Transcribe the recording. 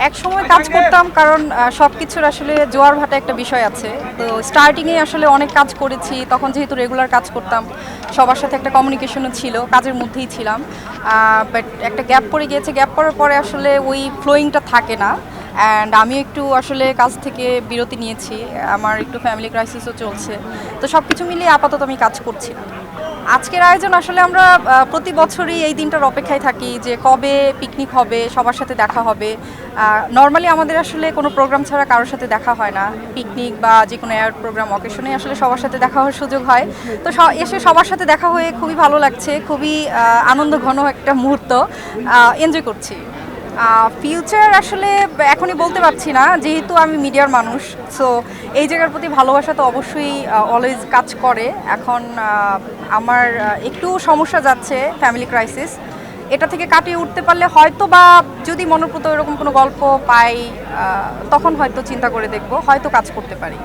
একসময় কাজ করতাম কারণ সব কিছুর আসলে জোয়ার ভাটা একটা বিষয় আছে। তো স্টার্টিংয়ে আসলে অনেক কাজ করেছি, তখন যেহেতু রেগুলার কাজ করতাম সবার সাথে একটা কমিউনিকেশনও ছিল, কাজের মধ্যেই ছিলাম। বাট একটা গ্যাপ পড়ে গিয়েছে, গ্যাপ পড়ার পরে আসলে ওই ফ্লোয়িংটা থাকে না। অ্যান্ড আমি একটু আসলে কাজ থেকে বিরতি নিয়েছি, আমার একটু ফ্যামিলি ক্রাইসিসও চলছে। তো সব কিছু মিলিয়ে আপাতত আমি কাজ করছি না। আজকের আয়োজন আসলে আমরা প্রতি বছরই এই দিনটার অপেক্ষায় থাকি যে কবে পিকনিক হবে, সবার সাথে দেখা হবে। নর্মালি আমাদের আসলে কোনো প্রোগ্রাম ছাড়া কারোর সাথে দেখা হয় না। পিকনিক বা যে কোনো এয়ার প্রোগ্রাম অকেশনে আসলে সবার সাথে দেখা হওয়ার সুযোগ হয়। তো এসে সবার সাথে দেখা হয়ে খুবই ভালো লাগছে, খুবই আনন্দ ঘন একটা মুহূর্ত, এনজয় করছি। ফিউচার আসলে এখনই বলতে পারছি না, যেহেতু আমি মিডিয়ার মানুষ। সো এই জায়গার প্রতি ভালোবাসা তো অবশ্যই অলওয়েজ কাজ করে। এখন আমার একটু সমস্যা যাচ্ছে, ফ্যামিলি ক্রাইসিস। এটা থেকে কাটিয়ে উঠতে পারলে হয়তো বা যদি মনোপ্রত এরকম কোনো গল্প পাই, তখন হয়তো চিন্তা করে দেখব, হয়তো কাজ করতে পারি।